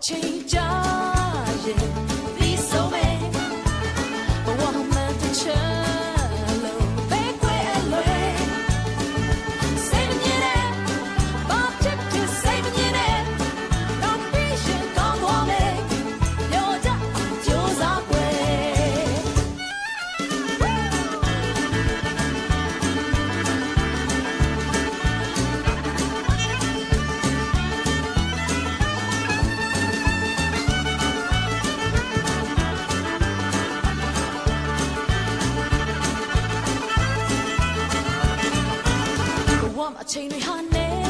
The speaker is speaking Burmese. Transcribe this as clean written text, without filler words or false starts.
ချိန်ကြာရဲ့ဒီဆိုမဲ့ဘဝမှန်တဲ့ချာလို့ပဲခွဲအလွယ်စိတ်မငြင်းနဲ့ဘာဖြစ်ဖြစ်စိတ်မငြင်းနဲ့တော့ပြီးရင်ကောင်းသွားမယ်ပြောကြကြိုးစားွယ်အချိန်တွေဟာနေ